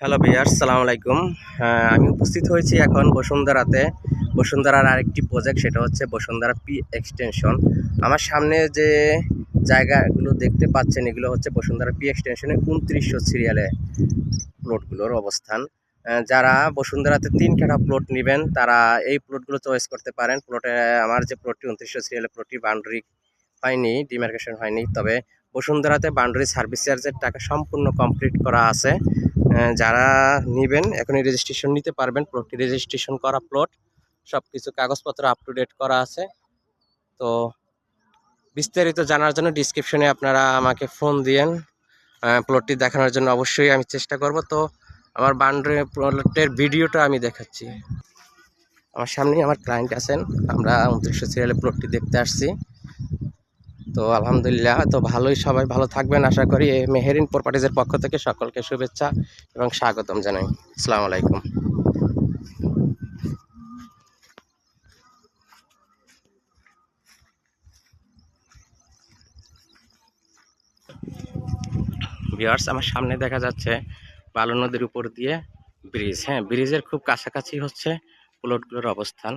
Hello viewers, সালামু আলাইকুম। আমি উপস্থিত হয়েছি এখন বসুন্ধরাতে। বসুন্ধরার আরেকটি প্রজেক্ট, সেটা হচ্ছে বসুন্ধরা পি এক্সটেনশন। আমার সামনে যে জায়গাগুলো দেখতে পাচ্ছেন, এগুলো হচ্ছে বসুন্ধরা পি এক্সটেনশনের 2900 সিরিয়ালে প্লটগুলোর অবস্থান। যারা বসুন্ধরাতে 3 কাঠা প্লট নেবেন, তারা এই প্লটগুলো চয়েস করতে পারেন। প্লটে আমার যে প্লটটি 2900 সিরিয়ালে প্লটটি বাউন্ডারি হয়নি, ডিমার্কেশন হয়নি, তবে বসুন্ধরাতে বাউন্ডারি সার্ভিস চার্জের টাকা সম্পূর্ণ কমপ্লিট করা আছে। যারা নেবেন এখনই রেজিস্ট্রেশন নিতে পারবেন। প্লটটি রেজিস্ট্রেশন করা প্লট, সব কিছু কাগজপত্র আপ টু ডেট করা আছে। তো বিস্তারিত জানার জন্য ডিসক্রিপশনে আপনারা আমাকে ফোন দিয়েন। প্লটটি দেখানোর জন্য অবশ্যই আমি চেষ্টা করব। তো আমার বাউন্ডারি প্লটের ভিডিওটা আমি দেখাচ্ছি। আমার সামনেই আমার ক্লায়েন্ট আছেন, আমরা 2900 সিরিয়ালে প্লটটি দেখতে আসছি। তো আলহামদুলিল্লাহ, তো ভালোই, সবাই ভালো থাকবেন আশা করি। মেহেরিন প্রপার্টিজের পক্ষ থেকে সকলকে শুভেচ্ছা এবং স্বাগতম জানাই। আসসালামু আলাইকুম। ভিউয়ার্স, আমার সামনে দেখা যাচ্ছে বালু নদীর উপর দিয়ে ব্রিজ। হ্যাঁ, ব্রিজের খুব কাছাকাছি হচ্ছে প্লটগুলোর অবস্থান।